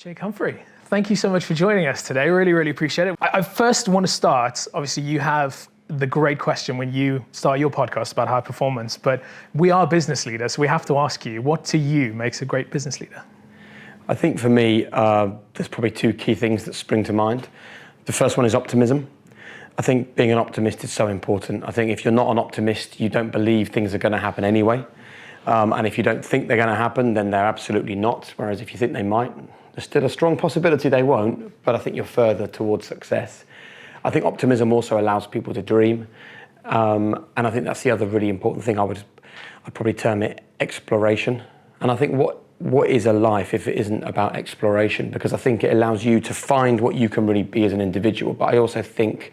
Jake Humphrey, thank you so much for joining us today. Really, really appreciate it. I first want to start, obviously you have the great question when you start your podcast about high performance, but we are business leaders, so we have to ask you, what to you makes a great business leader? I think for me, there's probably two key things that spring to mind. The first one is optimism. I think being an optimist is so important. I think if you're not an optimist, you don't believe things are going to happen anyway. And if you don't think they're going to happen, then they're absolutely not. Whereas if you think they might, there's still a strong possibility they won't, but I think you're further towards success. I think optimism also allows people to dream. And I think that's the other really important thing. I'd probably term it exploration. And I think what is a life if it isn't about exploration? Because I think it allows you to find what you can really be as an individual. But I also think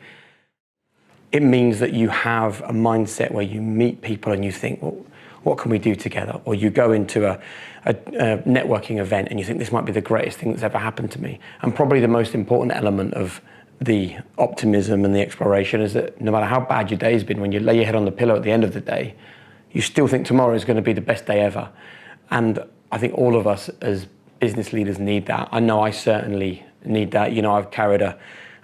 it means that you have a mindset where you meet people and you think, well, what can we do together? Or you go into a networking event and you think this might be the greatest thing that's ever happened to me. And probably the most important element of the optimism and the exploration is that no matter how bad your day's been, when you lay your head on the pillow at the end of the day, you still think tomorrow is going to be the best day ever. And I think all of us as business leaders need that. I know I certainly need that. You know, I've carried a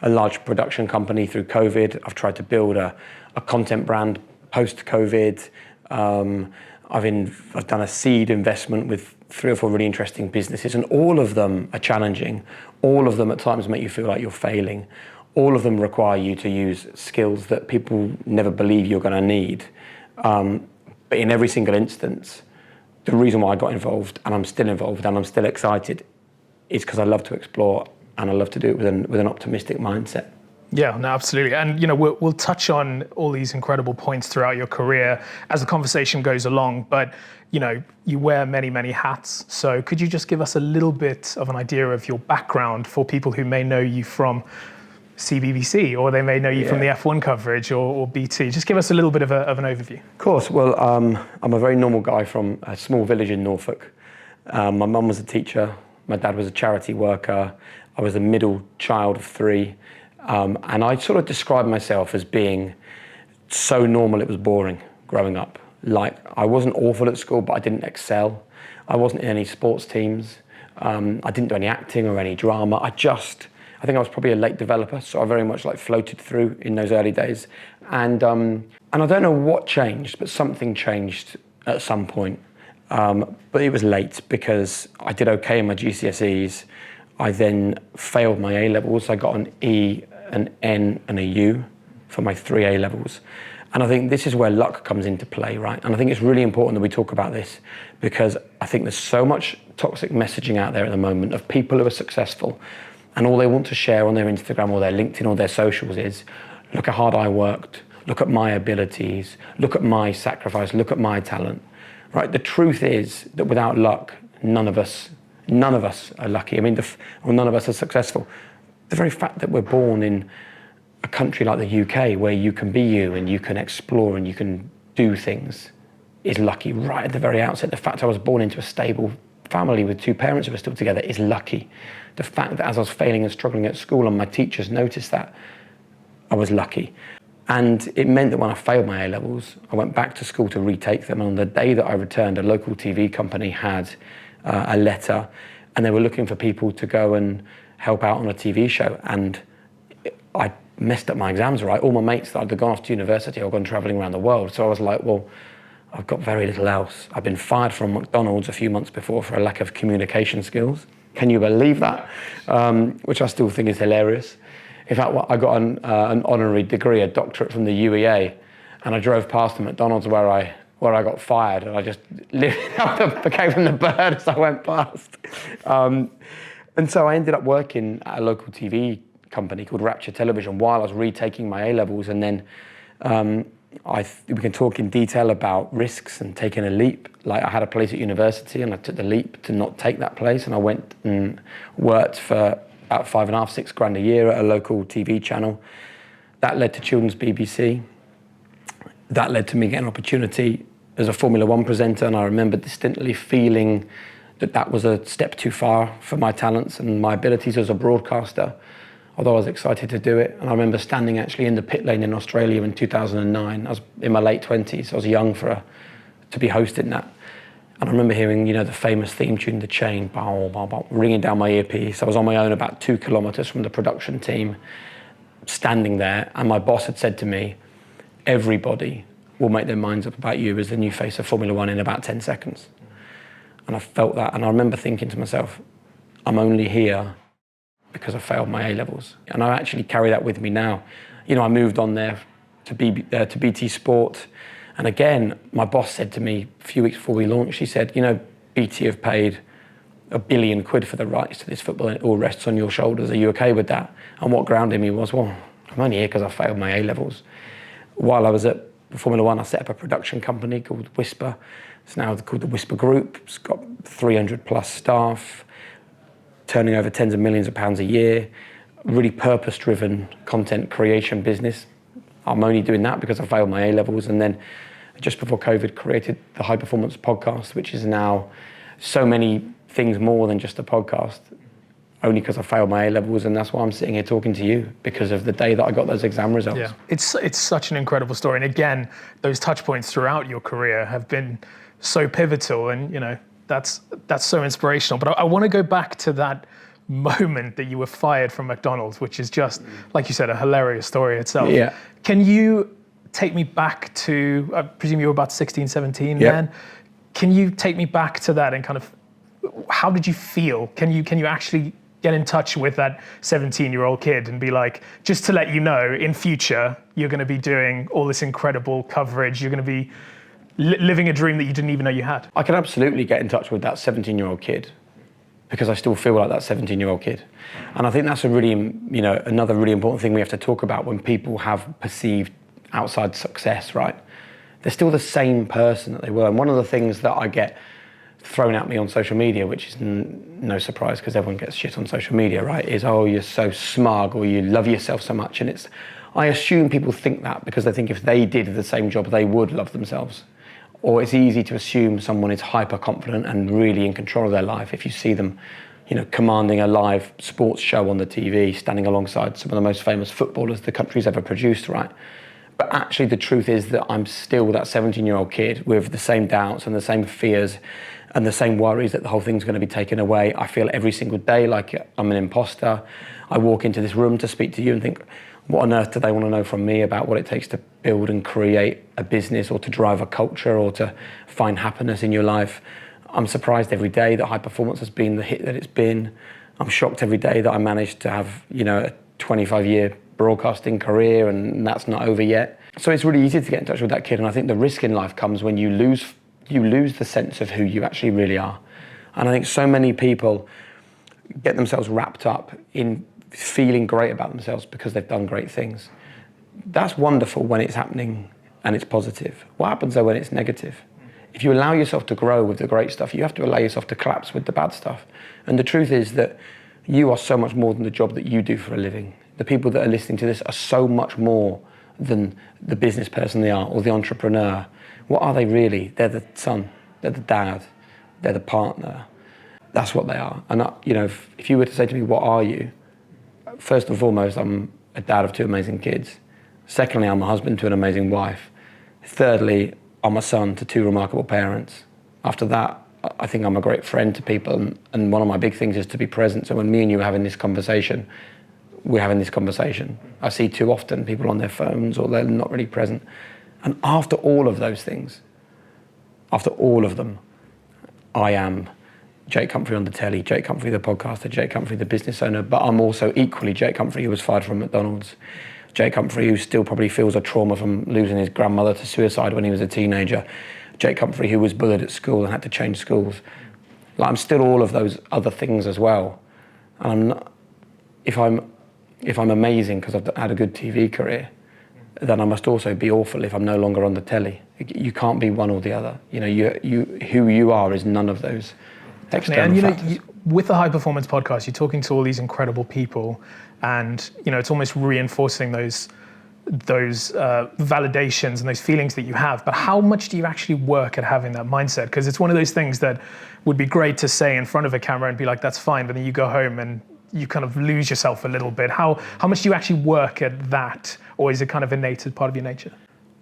large production company through COVID. I've tried to build a content brand post-COVID. I've done a seed investment with 3 or 4 really interesting businesses, and all of them are challenging. All of them at times make you feel like you're failing. All of them require you to use skills that people never believe you're going to need. But in every single instance, the reason why I got involved, and I'm still involved, and I'm still excited, is because I love to explore, and I love to do it with an optimistic mindset. Yeah, no, absolutely. And you know, we'll touch on all these incredible points throughout your career as the conversation goes along. But you know, you wear many, many hats. So could you just give us a little bit of an idea of your background for people who may know you from CBBC, or they may know you from the F1 coverage or BT? Just give us a little bit of an overview. Of course. Well, I'm a very normal guy from a small village in Norfolk. My mum was a teacher. My dad was a charity worker. I was the middle child of 3. And I sort of describe myself as being so normal it was boring growing up. Like, I wasn't awful at school, but I didn't excel. I wasn't in any sports teams. I didn't do any acting or any drama. I think I was probably a late developer, so I very much like floated through in those early days. And I don't know what changed, but something changed at some point. But it was late because I did okay in my GCSEs. I then failed my A-levels. I got an E, an N and a U for my 3 A-levels. And I think this is where luck comes into play, right? And I think it's really important that we talk about this because I think there's so much toxic messaging out there at the moment of people who are successful and all they want to share on their Instagram or their LinkedIn or their socials is, look how hard I worked, look at my abilities, look at my sacrifice, look at my talent, right? The truth is that without luck, none of us are lucky. I mean, none of us are successful. The very fact that we're born in a country like the UK where you can be you and you can explore and you can do things is lucky right at the very outset. The fact I was born into a stable family with 2 parents who are still together is lucky. The fact that as I was failing and struggling at school and my teachers noticed that, I was lucky. And it meant that when I failed my A-levels, I went back to school to retake them. And on the day that I returned, a local TV company had a letter and they were looking for people to go and help out on a TV show. And I messed up my exams, right? All my mates that had gone off to university or gone traveling around the world. So I was like, well, I've got very little else. I've been fired from McDonald's a few months before for a lack of communication skills. Can you believe that? Which I still think is hilarious. In fact, I got an honorary degree, a doctorate from the UEA, and I drove past the McDonald's where I got fired, and I just gave them the bird as I went past. And so I ended up working at a local TV company called Rapture Television while I was retaking my A-levels, and then we can talk in detail about risks and taking a leap. Like, I had a place at university and I took the leap to not take that place, and I went and worked for about $5,500 to $6,000 a year at a local TV channel. That led to Children's BBC. That led to me getting an opportunity as a Formula One presenter, and I remember distinctly feeling that was a step too far for my talents and my abilities as a broadcaster, although I was excited to do it. And I remember standing actually in the pit lane in Australia in 2009. I was in my late 20s. I was young to be hosting that. And I remember hearing, the famous theme tune, The Chain, bow, bow, bow, ringing down my earpiece. I was on my own about 2 kilometers from the production team, standing there, and my boss had said to me, everybody will make their minds up about you as the new face of Formula One in about 10 seconds. And I felt that, and I remember thinking to myself, I'm only here because I failed my A-levels. And I actually carry that with me now. I moved on there to BT Sport. And again, my boss said to me a few weeks before we launched, she said, BT have paid £1 billion for the rights to this football and it all rests on your shoulders. Are you okay with that? And what grounded me was, well, I'm only here because I failed my A-levels. While I was at Formula One, I set up a production company called Whisper. It's now called the Whisper Group. It's got 300 plus staff, turning over tens of millions of pounds a year, really purpose-driven content creation business. I'm only doing that because I failed my A-levels, and then just before COVID created the High Performance Podcast, which is now so many things more than just a podcast, only because I failed my A-levels, and that's why I'm sitting here talking to you, because of the day that I got those exam results. Yeah, it's such an incredible story. And again, those touch points throughout your career have been so pivotal, and that's so inspirational. But I want to go back to that moment that you were fired from McDonald's, which is just, like you said, a hilarious story itself. Yeah. Can you take me back to, I presume you were about 16, 17 yeah. then? Can you take me back to that and kind of, how did you feel? Can you actually get in touch with that 17-year-old kid and be like, just to let you know, in future, you're going to be doing all this incredible coverage, you're going to be living a dream that you didn't even know you had? I can absolutely get in touch with that 17-year-old kid, because I still feel like that 17-year-old kid. And I think that's a really, another really important thing we have to talk about when people have perceived outside success, right? They're still the same person that they were. And one of the things that I get thrown at me on social media, which is no surprise because everyone gets shit on social media, right, is, oh, you're so smug, or you love yourself so much. And I assume people think that because they think if they did the same job, they would love themselves. Or it's easy to assume someone is hyper confident and really in control of their life if you see them, commanding a live sports show on the TV, standing alongside some of the most famous footballers the country's ever produced, right? But actually the truth is that I'm still that 17-year-old kid with the same doubts and the same fears and the same worries that the whole thing's going to be taken away. I feel every single day like I'm an imposter. I walk into this room to speak to you and think, what on earth do they want to know from me about what it takes to build and create a business, or to drive a culture, or to find happiness in your life? I'm surprised every day that high performance has been the hit that it's been. I'm shocked every day that I managed to have, a 25-year broadcasting career, and that's not over yet. So it's really easy to get in touch with that kid, and I think the risk in life comes when you lose the sense of who you actually really are. And I think so many people get themselves wrapped up in feeling great about themselves because they've done great things. That's wonderful when it's happening and it's positive. What happens though when it's negative? If you allow yourself to grow with the great stuff, you have to allow yourself to collapse with the bad stuff. And the truth is that you are so much more than the job that you do for a living. The people that are listening to this are so much more than the business person they are, or the entrepreneur. What are they really? They're the son, they're the dad, they're the partner. That's what they are. And if you were to say to me, what are you? First and foremost, I'm a dad of 2 amazing kids. Secondly, I'm a husband to an amazing wife. Thirdly, I'm a son to 2 remarkable parents. After that, I think I'm a great friend to people, and one of my big things is to be present. So when me and you are having this conversation, we're having this conversation. I see too often people on their phones, or they're not really present. And after all of those things, after all of them, I am Jake Humphrey on the telly, Jake Humphrey the podcaster, Jake Humphrey the business owner, but I'm also equally Jake Humphrey who was fired from McDonald's, Jake Humphrey who still probably feels a trauma from losing his grandmother to suicide when he was a teenager, Jake Humphrey who was bullied at school and had to change schools. I'm still all of those other things as well. And I'm not, if I'm amazing because I've had a good TV career, then I must also be awful if I'm no longer on the telly. You can't be one or the other. Who you are is none of those. And with the High Performance Podcast, you're talking to all these incredible people, and it's almost reinforcing those validations and those feelings that you have. But how much do you actually work at having that mindset? Because it's one of those things that would be great to say in front of a camera and be like, that's fine, but then you go home and you kind of lose yourself a little bit. How much do you actually work at that, or is it kind of innate as part of your nature?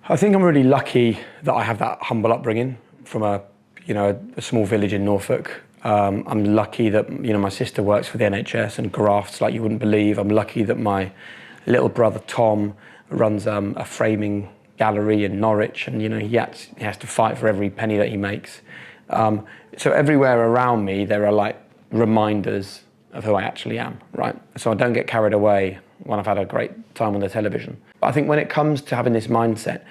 I think I'm really lucky that I have that humble upbringing from a a small village in Norfolk. I'm lucky that, my sister works for the NHS and grafts like you wouldn't believe. I'm lucky that my little brother Tom runs a framing gallery in Norwich, and he has to fight for every penny that he makes. So everywhere around me there are like reminders of who I actually am, right? So I don't get carried away when I've had a great time on the television. But I think when it comes to having this mindset,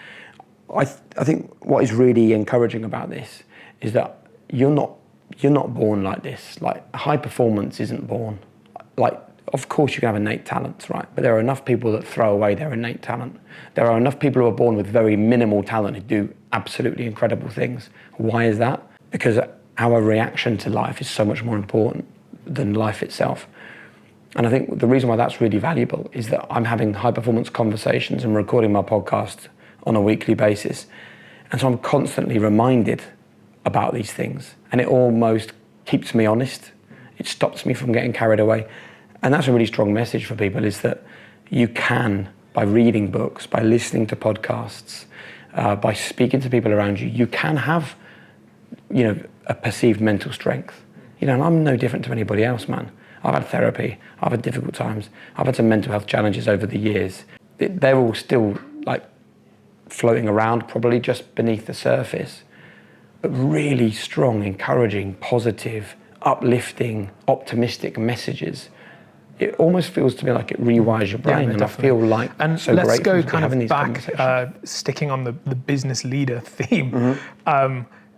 I think what is really encouraging about this is that you're not born like this. Like, high performance isn't born. Like, of course you can have innate talents, right? But there are enough people that throw away their innate talent. There are enough people who are born with very minimal talent who do absolutely incredible things. Why is that? Because our reaction to life is so much more important than life itself. And I think the reason why that's really valuable is that I'm having high performance conversations and recording my podcast on a weekly basis. And so I'm constantly reminded about these things, and it almost keeps me honest. It stops me from getting carried away. And that's a really strong message for people, is that you can, by reading books, by listening to podcasts, by speaking to people around you, you can have, a perceived mental strength. And I'm no different to anybody else, man. I've had therapy, I've had difficult times, I've had some mental health challenges over the years. They're all still like floating around, probably just beneath the surface, but really strong, encouraging, positive, uplifting, optimistic messages. It almost feels to me like it rewires your brain, and definitely. I feel like and so let's grateful go kind having of these back, sticking on the business leader theme.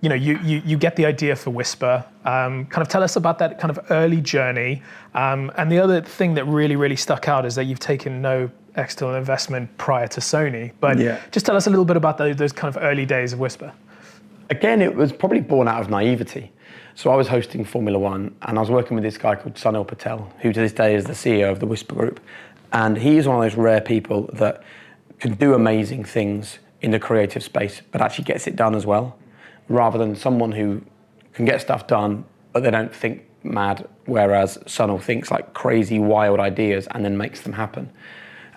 You get the idea for Whisper. Kind of tell us about that kind of early journey. And the other thing that really, really stuck out is that you've taken no external investment prior to Sony. But just tell us a little bit about those kind of early days of Whisper. Again, it was probably born out of naivety. So I was hosting Formula One, and I was working with this guy called Sunil Patel, who to this day is the CEO of the Whisper Group. And he's one of those rare people that can do amazing things in the creative space, but actually gets it done as well, rather than someone who can get stuff done, but they don't think mad, whereas Sunil thinks like crazy, wild ideas and then makes them happen.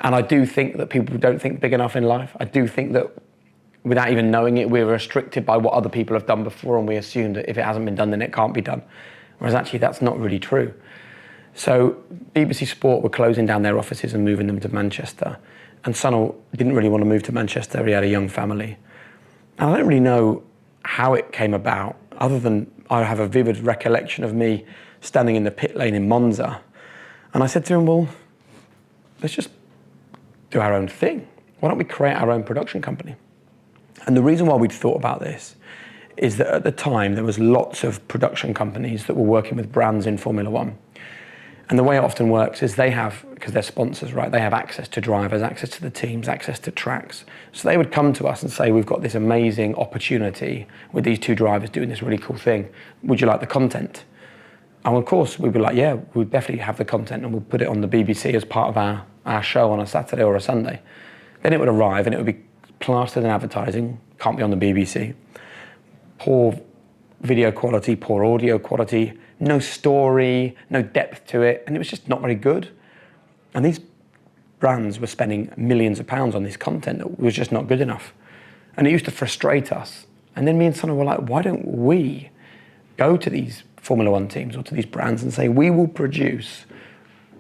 And I do think that people don't think big enough in life. I do think that without even knowing it, we're restricted by what other people have done before, and we assume that if it hasn't been done, then it can't be done. Whereas actually that's not really true. So BBC Sport were closing down their offices and moving them to Manchester. And Sunil didn't really want to move to Manchester. He had a young family. And I don't really know how it came about, other than I have a vivid recollection of me standing in the pit lane in Monza. And I said to him, well, let's just do our own thing. Why don't we create our own production company? And the reason why we'd thought about this is that at the time there was lots of production companies that were working with brands in Formula One. And the way it often works is they have, because they're sponsors, right? They have access to drivers, access to the teams, access to tracks. So they would come to us and say, we've got this amazing opportunity with these two drivers doing this really cool thing. Would you like the content? And of course, we'd be like, yeah, we'll definitely have the content, and we'll put it on the BBC as part of our show on a Saturday or a Sunday. Then it would arrive and it would be plastered in advertising, can't be on the BBC. Poor video quality, poor audio quality, no story, no depth to it, and it was just not very good. And these brands were spending millions of pounds on this content that was just not good enough. And it used to frustrate us. And then me and Sonny were like, why don't we go to these Formula One teams or to these brands and say, we will produce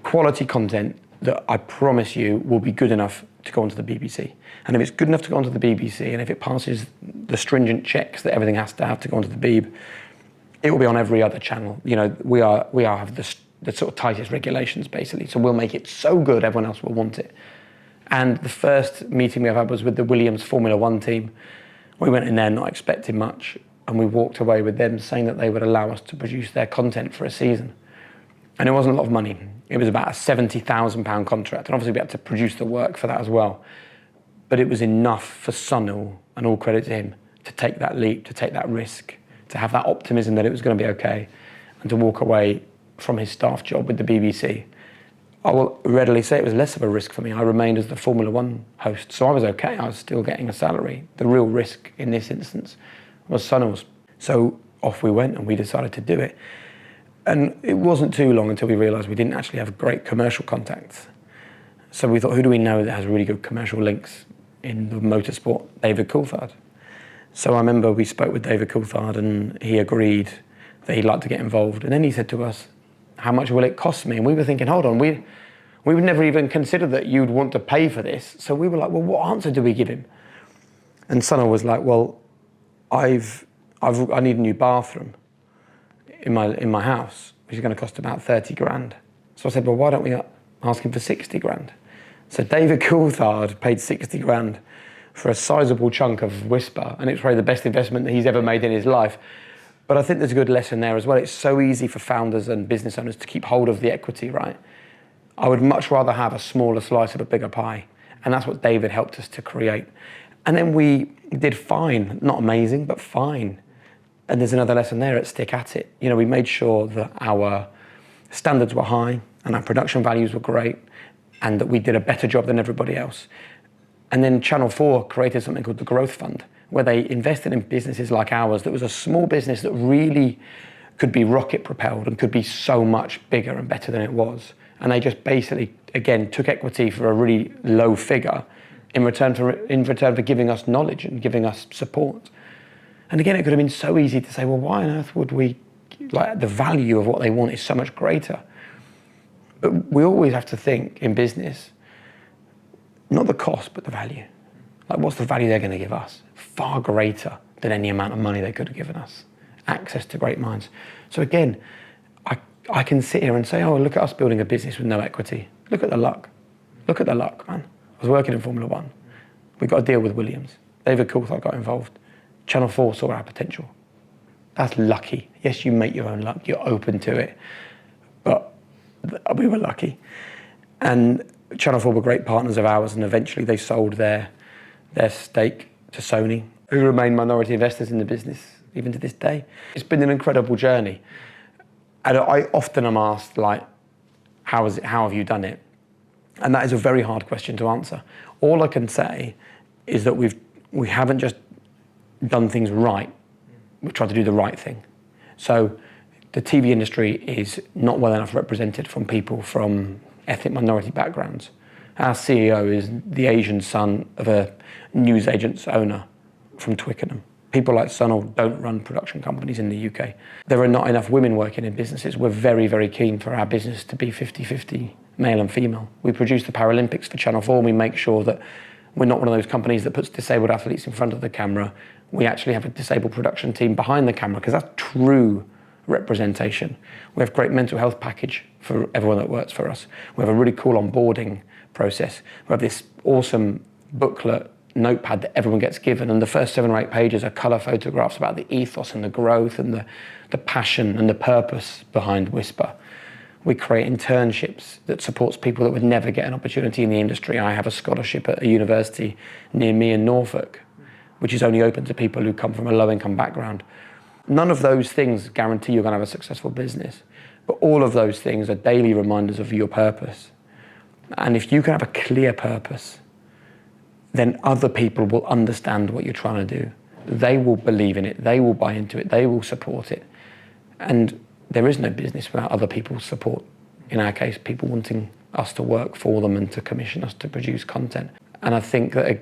quality content that I promise you will be good enough to go onto the BBC. And if it's good enough to go onto the BBC, and if it passes the stringent checks that everything has to go onto the Beeb, it will be on every other channel. We have the sort of tightest regulations, basically. So we'll make it so good, everyone else will want it. And the first meeting we ever had was with the Williams Formula One team. We went in there not expecting much, and we walked away with them saying that they would allow us to produce their content for a season. And it wasn't a lot of money. It was about a £70,000 contract, and obviously we had to produce the work for that as well. But it was enough for Sunil, and all credit to him, to take that leap, to take that risk, to have that optimism that it was going to be okay, and to walk away from his staff job with the BBC. I will readily say it was less of a risk for me. I remained as the Formula One host, so I was okay. I was still getting a salary. The real risk in this instance was Sunil's. So off we went, and we decided to do it. And it wasn't too long until we realised we didn't actually have great commercial contacts. So we thought, who do we know that has really good commercial links in the motorsport? David Coulthard. So I remember we spoke with David Coulthard and he agreed that he'd like to get involved. And then he said to us, how much will it cost me? And we were thinking, hold on, we would never even consider that you'd want to pay for this. So we were like, well, what answer do we give him? And Sana was like, well, I need a new bathroom in my house, which is going to cost about 30 grand. So I said, well, why don't we ask him for 60 grand? So David Coulthard paid 60 grand for a sizable chunk of Whisper, and it's probably the best investment that he's ever made in his life. But I think there's a good lesson there as well. It's so easy for founders and business owners to keep hold of the equity, right? I would much rather have a smaller slice of a bigger pie. And that's what David helped us to create. And then we did fine, not amazing, but fine. And there's another lesson there at stick at it. You know, we made sure that our standards were high and our production values were great and that we did a better job than everybody else. And then Channel 4 created something called the Growth Fund, where they invested in businesses like ours that was a small business that really could be rocket propelled and could be so much bigger and better than it was. And they just basically, again, took equity for a really low figure in return for giving us knowledge and giving us support. And again, it could have been so easy to say, well, why on earth would we, like, the value of what they want is so much greater. But we always have to think in business, not the cost, but the value. Like, what's the value they're going to give us? Far greater than any amount of money they could have given us. Access to great minds. So again, I can sit here and say, oh, look at us building a business with no equity. Look at the luck. Look at the luck, man. I was working in Formula One. We got a deal with Williams. David Coulthard got involved. Channel 4 saw our potential. That's lucky. Yes, you make your own luck. You're open to it. But we were lucky. And Channel 4 were great partners of ours, and eventually they sold their stake to Sony, who remain minority investors in the business even to this day. It's been an incredible journey. And I often am asked, like, how have you done it? And that is a very hard question to answer. All I can say is that we haven't just done things right, we've tried to do the right thing. So the TV industry is not well enough represented from people from ethnic minority backgrounds. Our CEO is the Asian son of a newsagent's owner from Twickenham. People like Sunil don't run production companies in the UK. There are not enough women working in businesses. We're very, very keen for our business to be 50-50 male and female. We produce the Paralympics for Channel 4 and we make sure that we're not one of those companies that puts disabled athletes in front of the camera. We actually have a disabled production team behind the camera because that's true representation. We have a great mental health package for everyone that works for us. We have a really cool onboarding process. We have this awesome booklet notepad that everyone gets given, and the first 7 or 8 pages are colour photographs about the ethos and the growth and the passion and the purpose behind Whisper. We create internships that supports people that would never get an opportunity in the industry. I have a scholarship at a university near me in Norfolk, which is only open to people who come from a low-income background. None of those things guarantee you're going to have a successful business, but all of those things are daily reminders of your purpose. And if you can have a clear purpose, then other people will understand what you're trying to do. They will believe in it, they will buy into it, they will support it. And there is no business without other people's support. In our case, people wanting us to work for them and to commission us to produce content. And I think that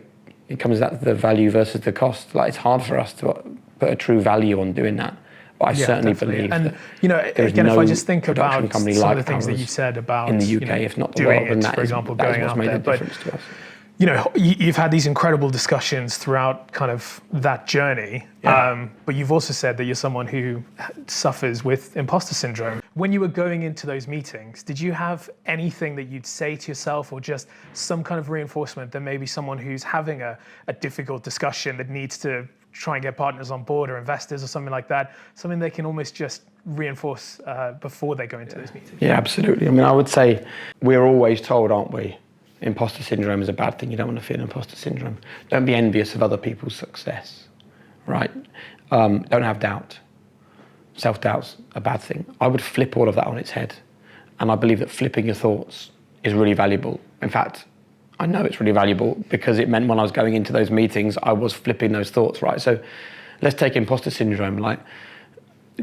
it comes down to the value versus the cost. Like, it's hard for us to put a true value on doing that. But I certainly believe and, that you know, again, if I just think production about company some like of the things that you said about in the UK, you know, if not the doing world, and it, that for is, example, that is going what's out made there. the difference to us. You know, you've had these incredible discussions throughout kind of that journey, but you've also said that you're someone who suffers with imposter syndrome. When you were going into those meetings, did you have anything that you'd say to yourself, or just some kind of reinforcement that maybe someone who's having a difficult discussion that needs to try and get partners on board or investors or something like that, something they can almost just reinforce before they go into those meetings? Yeah, absolutely. I mean, I would say we're always told, aren't we, imposter syndrome is a bad thing. You don't want to feel imposter syndrome. Don't be envious of other people's success, right? Don't have doubt. Self-doubt's a bad thing. I would flip all of that on its head. And I believe that flipping your thoughts is really valuable. In fact, I know it's really valuable because it meant when I was going into those meetings, I was flipping those thoughts, right? So let's take imposter syndrome. Like,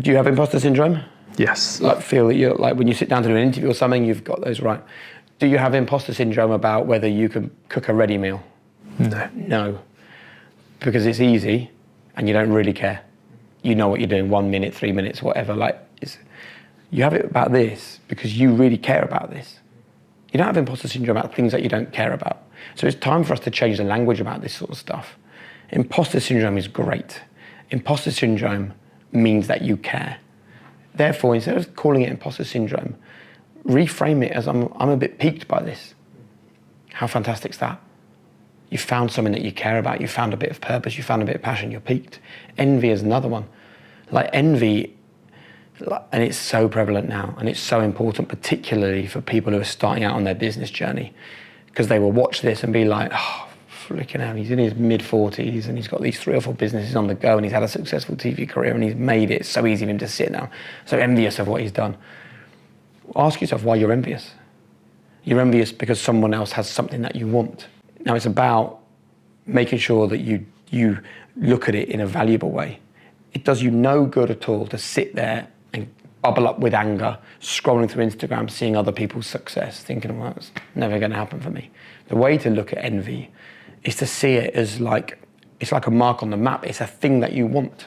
do you have imposter syndrome? Yes. Like, feel that you're, like, when you sit down to do an interview or something, you've got those right. Do you have imposter syndrome about whether you can cook a ready meal? No. No. Because it's easy and you don't really care. You know what you're doing, 1 minute, 3 minutes, whatever. You have it about this because you really care about this. You don't have imposter syndrome about things that you don't care about. So it's time for us to change the language about this sort of stuff. Imposter syndrome is great. Imposter syndrome means that you care. Therefore, instead of calling it imposter syndrome, reframe it as I'm a bit piqued by this. How fantastic is that? You found something that you care about, you found a bit of purpose, you found a bit of passion, you're piqued. Envy is another one. Envy, and it's so prevalent now, and it's so important, particularly for people who are starting out on their business journey, because they will watch this and be like, oh, flicking hell, he's in his mid-40s and he's got these 3 or 4 businesses on the go and he's had a successful TV career and he's made it. It's so easy for him to sit now, so envious of what he's done. Ask yourself why you're envious. You're envious because someone else has something that you want. Now it's about making sure that you look at it in a valuable way. It does you no good at all to sit there and bubble up with anger, scrolling through Instagram, seeing other people's success, thinking, well, it's never going to happen for me. The way to look at envy is to see it as it's like a mark on the map. It's a thing that you want.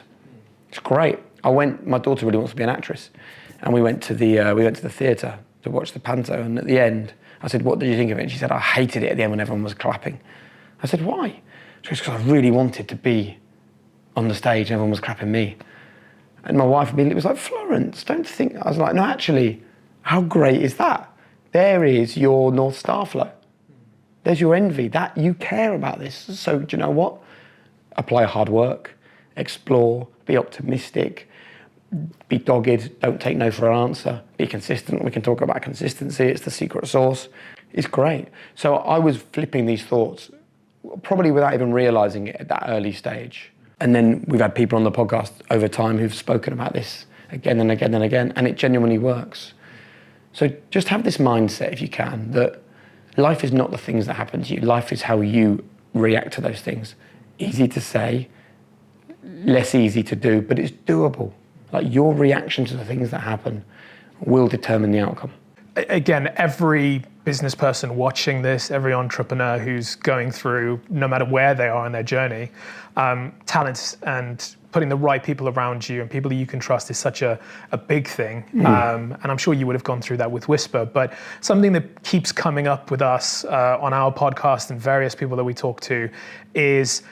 It's great. My daughter really wants to be an actress, and we went to the theatre to watch the panto, and at the end, I said, what did you think of it? And she said, I hated it at the end when everyone was clapping. I said, why? She goes, because I really wanted to be on the stage and everyone was clapping me. And my wife immediately was like, Florence, don't think. I was like, no, actually, how great is that? There is your North Star flow. There's your envy, that you care about this. So do you know what? Apply hard work, explore, be optimistic, be dogged, don't take no for an answer, be consistent. We can talk about consistency, it's the secret sauce. It's great. So I was flipping these thoughts, probably without even realizing it at that early stage. And then we've had people on the podcast over time who've spoken about this again and again and again, and it genuinely works. So just have this mindset, if you can, that life is not the things that happen to you. Life is how you react to those things. Easy to say, less easy to do, but it's doable. Like your reaction to the things that happen will determine the outcome. Again, every business person watching this, every entrepreneur who's going through, no matter where they are in their journey, talents and putting the right people around you and people that you can trust is such a big thing. And I'm sure you would have gone through that with Whisper, but something that keeps coming up with us on our podcast and various people that we talk to is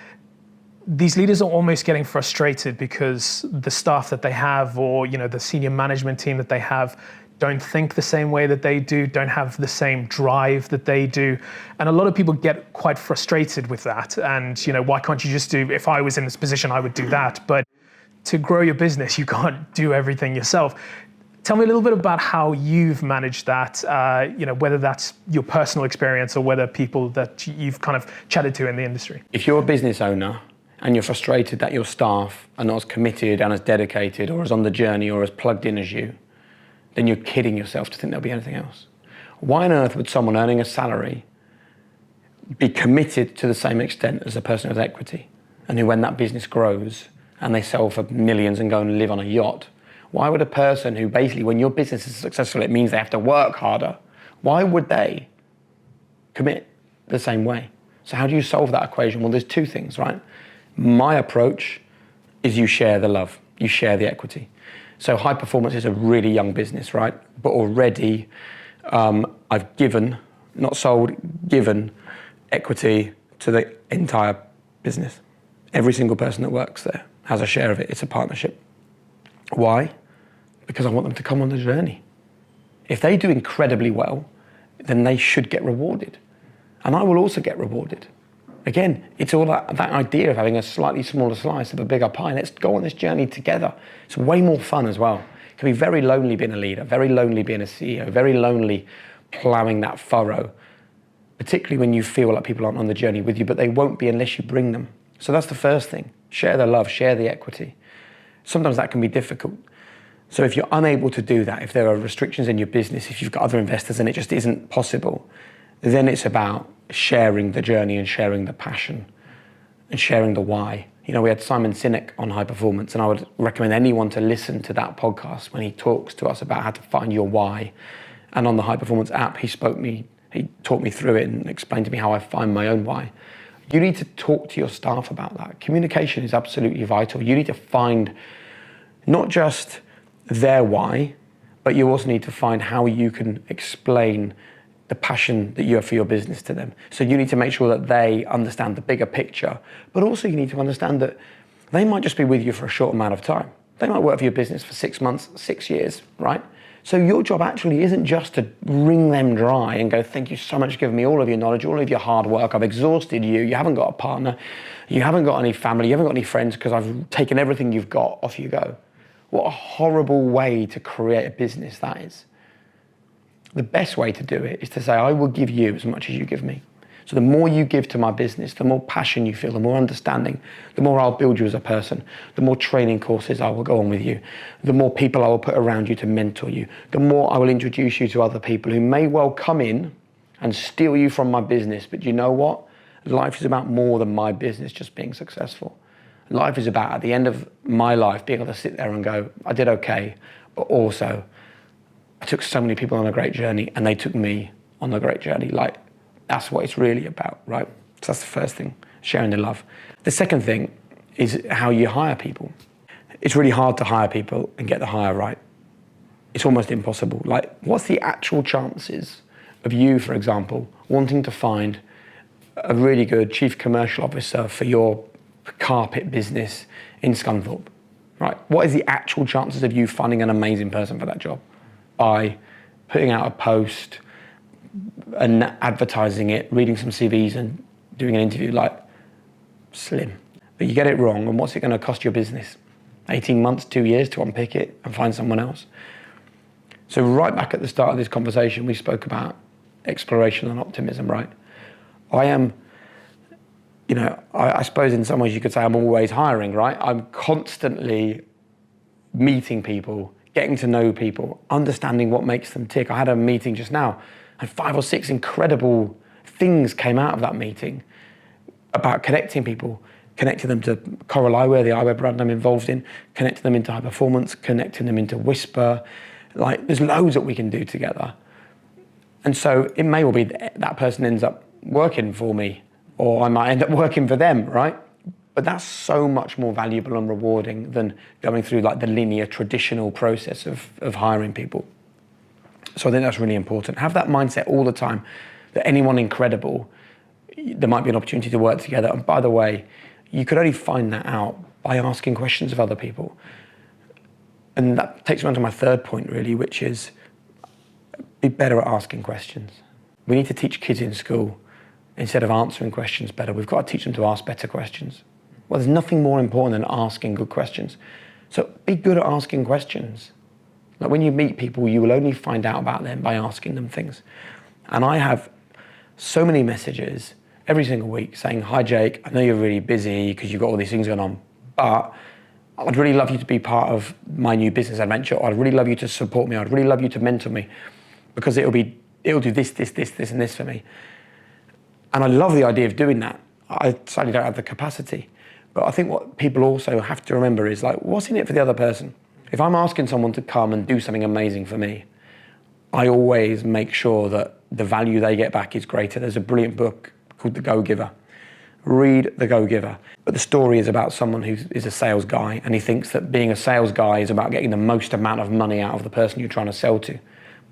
these leaders are almost getting frustrated because the staff that they have, or the senior management team that they have, don't think the same way that they do, don't have the same drive that they do. And a lot of people get quite frustrated with that. And, why can't you just do, if I was in this position, I would do that. But to grow your business, you can't do everything yourself. Tell me a little bit about how you've managed that, whether that's your personal experience or whether people that you've kind of chatted to in the industry. If you're a business owner and you're frustrated that your staff are not as committed and as dedicated or as on the journey or as plugged in as you, then you're kidding yourself to think there'll be anything else. Why on earth would someone earning a salary be committed to the same extent as a person with equity? And who, when that business grows and they sell for millions and go and live on a yacht, why would a person who basically, when your business is successful, it means they have to work harder, why would they commit the same way? So how do you solve that equation? Well, there's 2 things, right? My approach is you share the love, you share the equity. So High Performance is a really young business, right? But already I've given, not sold, given equity to the entire business. Every single person that works there has a share of it. It's a partnership. Why? Because I want them to come on the journey. If they do incredibly well, then they should get rewarded. And I will also get rewarded. Again, it's all that idea of having a slightly smaller slice of a bigger pie. Let's go on this journey together. It's way more fun as well. It can be very lonely being a leader, very lonely being a CEO, very lonely plowing that furrow, particularly when you feel like people aren't on the journey with you, but they won't be unless you bring them. So that's the first thing. Share the love, share the equity. Sometimes that can be difficult. So if you're unable to do that, if there are restrictions in your business, if you've got other investors and it just isn't possible, then it's about sharing the journey and sharing the passion and sharing the why. We had Simon Sinek on High Performance, and I would recommend anyone to listen to that podcast when he talks to us about how to find your why. And on the High Performance app, he taught me through it and explained to me how I find my own why. You need to talk to your staff about that. Communication is absolutely vital. You need to find not just their why, but you also need to find how you can explain the passion that you have for your business to them. So you need to make sure that they understand the bigger picture, but also you need to understand that they might just be with you for a short amount of time. They might work for your business for 6 months, 6 years, right? So your job actually isn't just to wring them dry and go, thank you so much for giving me all of your knowledge, all of your hard work. I've exhausted you. You haven't got a partner. You haven't got any family. You haven't got any friends because I've taken everything you've got. Off you go. What a horrible way to create a business that is. The best way to do it is to say, I will give you as much as you give me. So the more you give to my business, the more passion you feel, the more understanding, the more I'll build you as a person, the more training courses I will go on with you, the more people I will put around you to mentor you, the more I will introduce you to other people who may well come in and steal you from my business. But you know what? Life is about more than my business just being successful. Life is about, at the end of my life, being able to sit there and go, I did okay, but also I took so many people on a great journey and they took me on a great journey. Like, that's what it's really about, right? So that's the first thing, sharing the love. The second thing is how you hire people. It's really hard to hire people and get the hire right. It's almost impossible. Like, what's the actual chances of you, for example, wanting to find a really good chief commercial officer for your carpet business in Scunthorpe, right? What is the actual chances of you finding an amazing person for that job? By putting out a post and advertising it, reading some CVs and doing an interview, like, slim. But you get it wrong, and what's it going to cost your business? 18 months, 2 years to unpick it and find someone else? So right back at the start of this conversation, we spoke about exploration and optimism, right? I am, I suppose in some ways you could say I'm always hiring, right? I'm constantly meeting people, getting to know people, understanding what makes them tick. I had a meeting just now, and 5 or 6 incredible things came out of that meeting about connecting people, connecting them to Coral Eyewear, the eyewear brand I'm involved in, connecting them into high performance, connecting them into Whisper. Like, there's loads that we can do together. And so it may well be that person ends up working for me, or I might end up working for them, right? But that's so much more valuable and rewarding than going through like the linear traditional process of hiring people. So I think that's really important. Have that mindset all the time that anyone incredible, there might be an opportunity to work together. And by the way, you could only find that out by asking questions of other people. And that takes me on to my third point really, which is be better at asking questions. We need to teach kids in school, instead of answering questions better, we've got to teach them to ask better questions. Well, there's nothing more important than asking good questions. So be good at asking questions. Like, when you meet people, you will only find out about them by asking them things. And I have so many messages every single week saying, hi Jake, I know you're really busy because you've got all these things going on, but I'd really love you to be part of my new business adventure. Or I'd really love you to support me. I'd really love you to mentor me because it'll do this, and this for me. And I love the idea of doing that. I sadly don't have the capacity. But I think what people also have to remember is, like, what's in it for the other person? If I'm asking someone to come and do something amazing for me, I always make sure that the value they get back is greater. There's a brilliant book called The Go-Giver. Read The Go-Giver. But the story is about someone who is a sales guy, and he thinks that being a sales guy is about getting the most amount of money out of the person you're trying to sell to.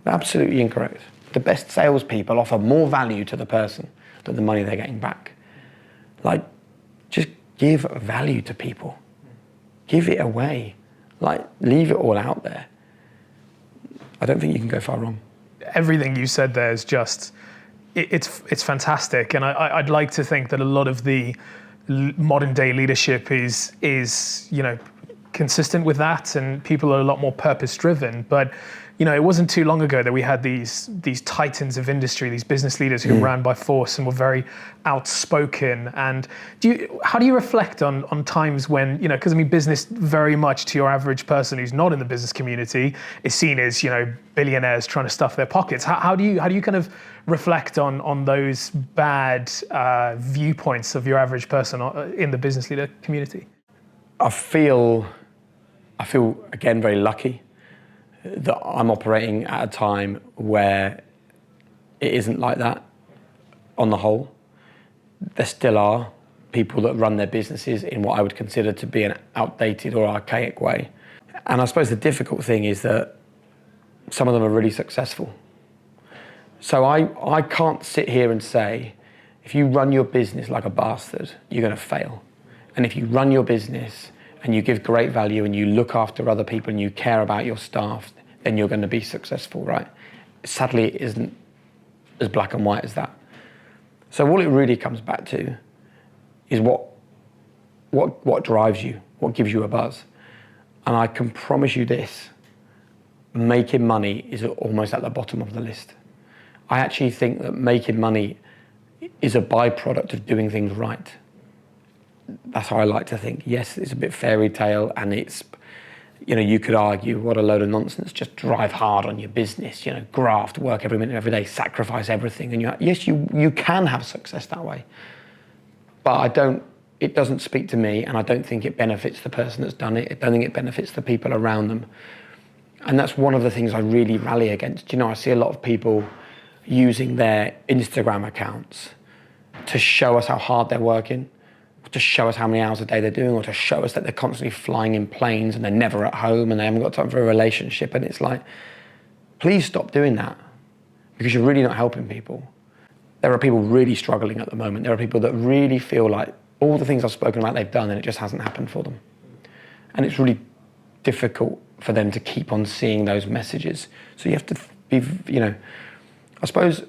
Absolutely incorrect. The best salespeople offer more value to the person than the money they're getting back. Like, just give value to people. Give it away. Like, leave it all out there. I don't think you can go far wrong. Everything you said there is just, it's fantastic. And I'd like to think that a lot of the modern day leadership is consistent with that, and people are a lot more purpose driven. But it wasn't too long ago that we had these titans of industry, these business leaders who ran by force and were very outspoken. And how do you reflect on times when, because business very much to your average person who's not in the business community is seen as, billionaires trying to stuff their pockets. How do you kind of reflect on those bad viewpoints of your average person in the business leader community? I feel again very lucky that I'm operating at a time where it isn't like that on the whole. there still are people that run their businesses in what I would consider to be an outdated or archaic way. And I suppose the difficult thing is that some of them are really successful. So I can't sit here and say, if you run your business like a bastard, you're going to fail. And if you run your business and you give great value and you look after other people and you care about your staff, then you're going to be successful, right? Sadly, it isn't as black and white as that. So all it really comes back to is what drives you, what gives you a buzz. And I can promise you this, making money is almost at the bottom of the list. I actually think that making money is a byproduct of doing things right. That's how I like to think. Yes, it's a bit fairy tale, and it's, you could argue, what a load of nonsense, just drive hard on your business, graft, work every minute, every day, sacrifice everything. And yes, you can have success that way. But it doesn't speak to me, and I don't think it benefits the person that's done it. I don't think it benefits the people around them. And that's one of the things I really rally against. I see a lot of people using their Instagram accounts to show us how hard they're working, to show us how many hours a day they're doing, or to show us that they're constantly flying in planes and they're never at home and they haven't got time for a relationship. And it's like, please stop doing that, because you're really not helping people. There are people really struggling at the moment. There are people that really feel like all the things I've spoken about they've done and it just hasn't happened for them. And it's really difficult for them to keep on seeing those messages. So you have to be, I suppose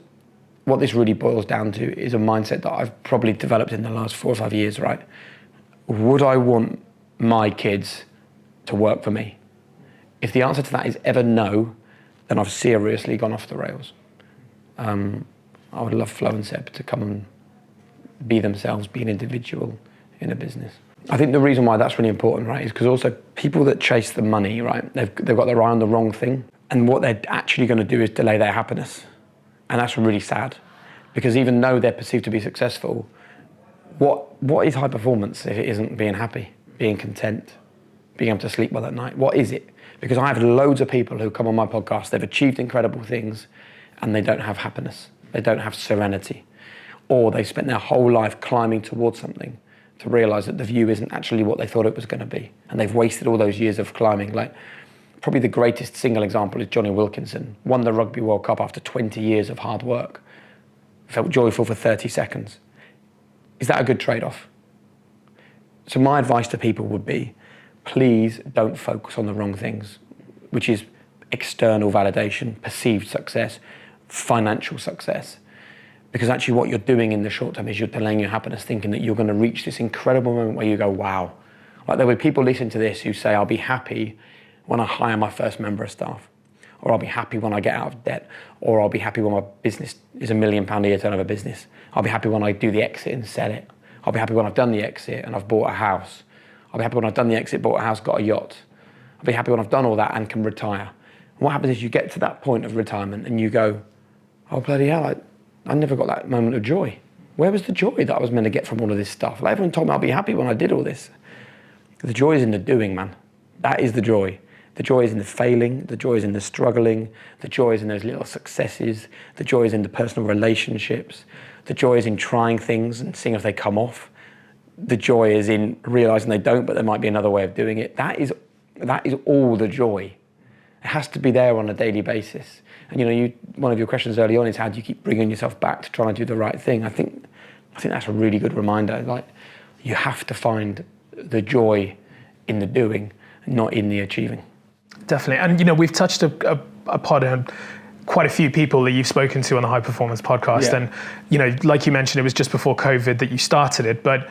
what this really boils down to is a mindset that I've probably developed in the last 4 or 5 years, right? Would I want my kids to work for me? If the answer to that is ever no, then I've seriously gone off the rails. I would love Flo and Seb to come and be themselves, be an individual in a business. I think the reason why that's really important, right, is because also people that chase the money, right, they've got their eye on the wrong thing. And what they're actually going to do is delay their happiness. And that's really sad, because even though they're perceived to be successful, what is high performance if it isn't being happy, being content, being able to sleep well at night? What is it? Because I have loads of people who come on my podcast, they've achieved incredible things and they don't have happiness. They don't have serenity. Or they spent their whole life climbing towards something to realize that the view isn't actually what they thought it was going to be. And they've wasted all those years of climbing. Like, probably the greatest single example is Johnny Wilkinson. Won the Rugby World Cup after 20 years of hard work. Felt joyful for 30 seconds. Is that a good trade-off? So my advice to people would be, please don't focus on the wrong things, which is external validation, perceived success, financial success. Because actually what you're doing in the short term is you're delaying your happiness, thinking that you're going to reach this incredible moment where you go, wow. Like, there were people listening to this who say, I'll be happy when I hire my first member of staff, or I'll be happy when I get out of debt, or I'll be happy when my business is £1 million a year turnover business. I'll be happy when I do the exit and sell it. I'll be happy when I've done the exit and I've bought a house. I'll be happy when I've done the exit, bought a house, got a yacht. I'll be happy when I've done all that and can retire. And what happens is you get to that point of retirement and you go, oh, bloody hell, I never got that moment of joy. Where was the joy that I was meant to get from all of this stuff? Like, everyone told me I'll be happy when I did all this. The joy is in the doing, man. That is the joy. The joy is in the failing. The joy is in the struggling. The joy is in those little successes. The joy is in the personal relationships. The joy is in trying things and seeing if they come off. The joy is in realizing they don't, but there might be another way of doing it. That is all the joy. It has to be there on a daily basis. And one of your questions early on is, how do you keep bringing yourself back to trying to do the right thing? I think that's a really good reminder. Like, you have to find the joy in the doing, not in the achieving. Definitely. And we've touched upon quite a few people that you've spoken to on the High Performance podcast. Yeah. And like you mentioned, it was just before COVID that you started it. But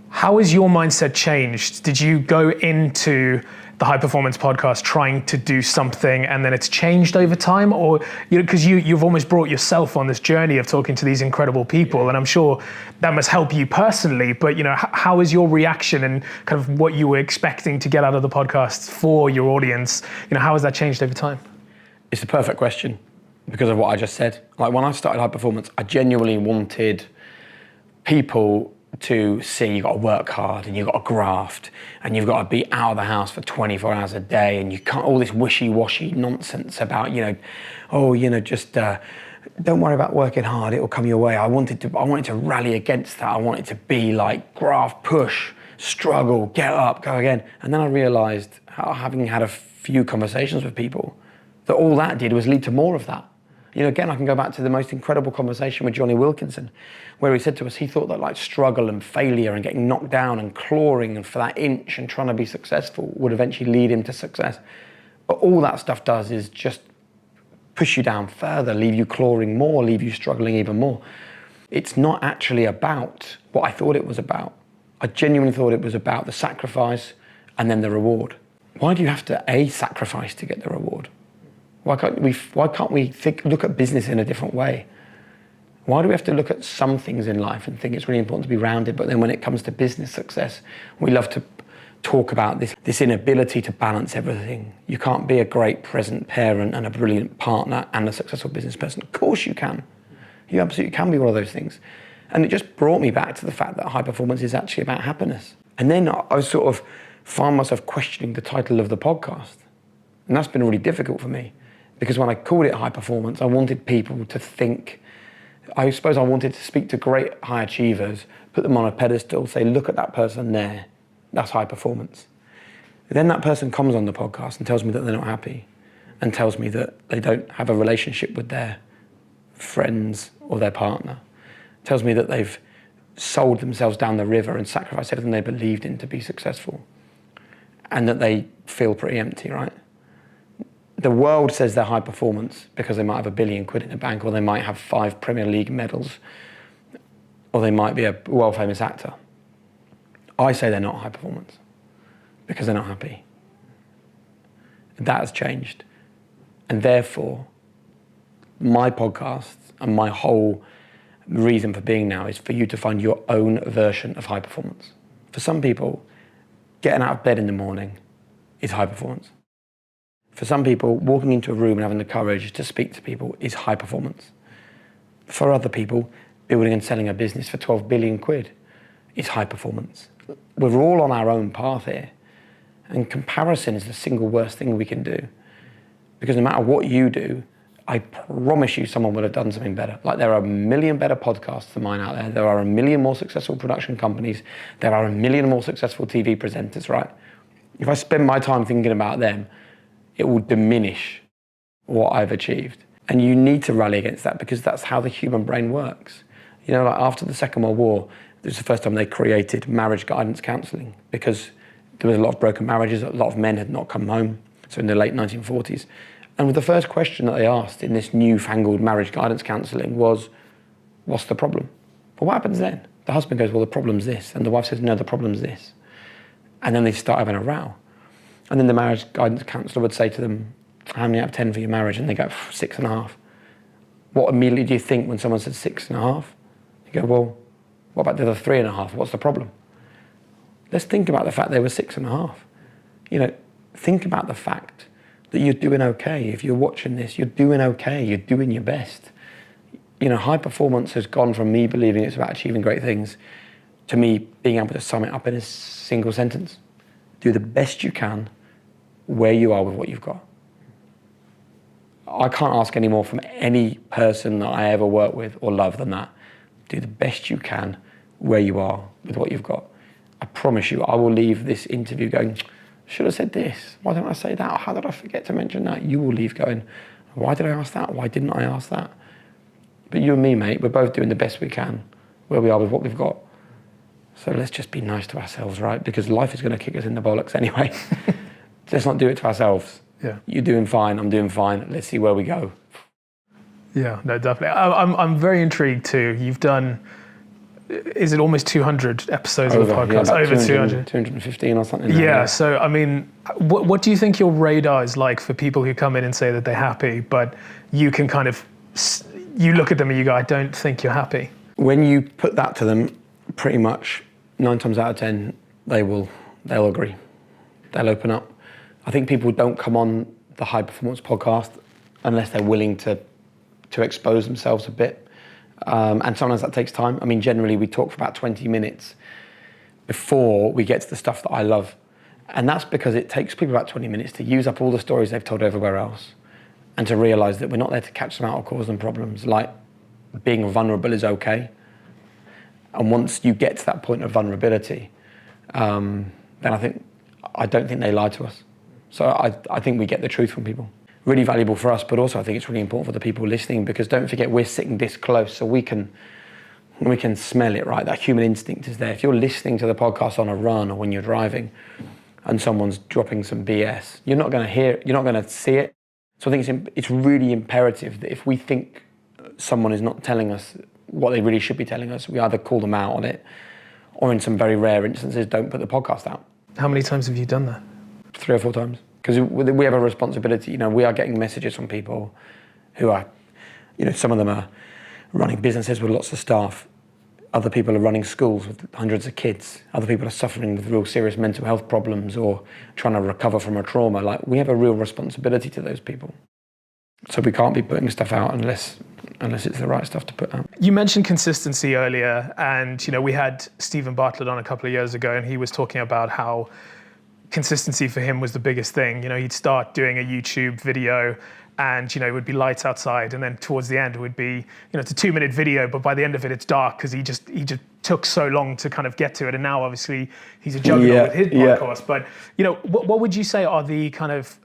how has your mindset changed? Did you go into the High Performance podcast trying to do something and then it's changed over time? Or, because you've almost brought yourself on this journey of talking to these incredible people, and I'm sure that must help you personally, but how is your reaction and kind of what you were expecting to get out of the podcast for your audience? How has that changed over time? It's the perfect question because of what I just said. Like, when I started High Performance, I genuinely wanted people to see you've got to work hard and you've got to graft and you've got to be out of the house for 24 hours a day, and you can't, all this wishy-washy nonsense about, just don't worry about working hard, it will come your way. I wanted to rally against that. I wanted to be like graft, push, struggle, get up, go again. And then I realized, having had a few conversations with people, that all that did was lead to more of that. You know, again, I can go back to the most incredible conversation with Johnny Wilkinson, where he said to us, he thought that like struggle and failure and getting knocked down and clawing and for that inch and trying to be successful would eventually lead him to success. But all that stuff does is just push you down further, leave you clawing more, leave you struggling even more. It's not actually about what I thought it was about. I genuinely thought it was about the sacrifice and then the reward. Why do you have to sacrifice to get the reward? Why can't we look at business in a different way? Why do we have to look at some things in life and think it's really important to be rounded, but then when it comes to business success, we love to talk about this inability to balance everything. You can't be a great present parent and a brilliant partner and a successful business person. Of course you can. You absolutely can be one of those things. And it just brought me back to the fact that high performance is actually about happiness. And then I sort of found myself questioning the title of the podcast. And that's been really difficult for me, because when I called it high performance, I wanted people to think, I suppose I wanted to speak to great high achievers, put them on a pedestal, say, look at that person there, that's high performance. Then that person comes on the podcast and tells me that they're not happy, and tells me that they don't have a relationship with their friends or their partner, tells me that they've sold themselves down the river and sacrificed everything they believed in to be successful, and that they feel pretty empty, right? The world says they're high performance because they might have £1 billion in the bank, or they might have 5 Premier League medals, or they might be a world-famous actor. I say they're not high performance because they're not happy. That has changed. And therefore, my podcast and my whole reason for being now is for you to find your own version of high performance. For some people, getting out of bed in the morning is high performance. For some people, walking into a room and having the courage to speak to people is high performance. For other people, building and selling a business for 12 billion quid is high performance. We're all on our own path here. And comparison is the single worst thing we can do. Because no matter what you do, I promise you someone would have done something better. Like, there are 1 million better podcasts than mine out there. There are 1 million more successful production companies. There are 1 million more successful TV presenters, right? If I spend my time thinking about them, it will diminish what I've achieved. And you need to rally against that, because that's how the human brain works. You know, like after the Second World War, this was the first time they created marriage guidance counselling, because there was a lot of broken marriages, a lot of men had not come home, so in the late 1940s. And the first question that they asked in this newfangled marriage guidance counselling was, what's the problem? Well, what happens then? The husband goes, well, the problem's this. And the wife says, no, the problem's this. And then they start having a row. And then the marriage guidance counsellor would say to them, how many out of 10 for your marriage? And they go, 6.5. What immediately do you think when someone says 6.5? You go, well, what about the other 3.5? What's the problem? Let's think about the fact they were 6.5. You know, think about the fact that you're doing okay. If you're watching this, you're doing okay. You're doing your best. You know, high performance has gone from me believing it's about achieving great things to me being able to sum it up in a single sentence. Do the best you can where you are with what you've got. I can't ask any more from any person that I ever work with or love than that. Do the best you can where you are with what you've got. I promise you, I will leave this interview going, should have said this. Why didn't I say that? How did I forget to mention that? You will leave going, why did I ask that? Why didn't I ask that? But you and me, mate, we're both doing the best we can where we are with what we've got. So let's just be nice to ourselves, right? Because life is going to kick us in the bollocks anyway. Let's not do it to ourselves. Yeah. You're doing fine, I'm doing fine. Let's see where we go. Yeah, no, definitely. I'm very intrigued too. You've done, is it almost 200 episodes of the podcast? Yeah, over 200. 215 or something. Yeah, so I mean, what do you think your radar is like for people who come in and say that they're happy, but you can kind of, you look at them and you go, I don't think you're happy? When you put that to them, pretty much 9 times out of 10, they'll agree. They'll open up. I think people don't come on the High Performance podcast unless they're willing to expose themselves a bit. And sometimes that takes time. I mean, generally we talk for about 20 minutes before we get to the stuff that I love. And that's because it takes people about 20 minutes to use up all the stories they've told everywhere else. and to realize that we're not there to catch them out or cause them problems. Like, being vulnerable is okay. And once you get to that point of vulnerability, then I don't think they lie to us. So I think we get the truth from people. Really valuable for us, but also I think it's really important for the people listening, because don't forget, we're sitting this close, so we can smell it, right? That human instinct is there. If you're listening to the podcast on a run or when you're driving and someone's dropping some BS, you're not going to hear it, you're not going to see it. So I think it's really imperative that if we think someone is not telling us what they really should be telling us, we either call them out on it, or in some very rare instances, don't put the podcast out. How many times have you done that? 3 or 4 times. Because we have a responsibility. We are getting messages from people who are, some of them are running businesses with lots of staff. Other people are running schools with hundreds of kids. Other people are suffering with real serious mental health problems or trying to recover from a trauma. Like, we have a real responsibility to those people. So we can't be putting stuff out unless it's the right stuff to put out. You mentioned consistency earlier, and we had Stephen Bartlett on a couple of years ago, and he was talking about how consistency for him was the biggest thing. He'd start doing a YouTube video, and it would be lights outside, and then towards the end it would be, it's a 2-minute video, but by the end of it it's dark because he just took so long to kind of get to it. And now obviously he's a juggernaut with his podcast. But what would you say are the kind of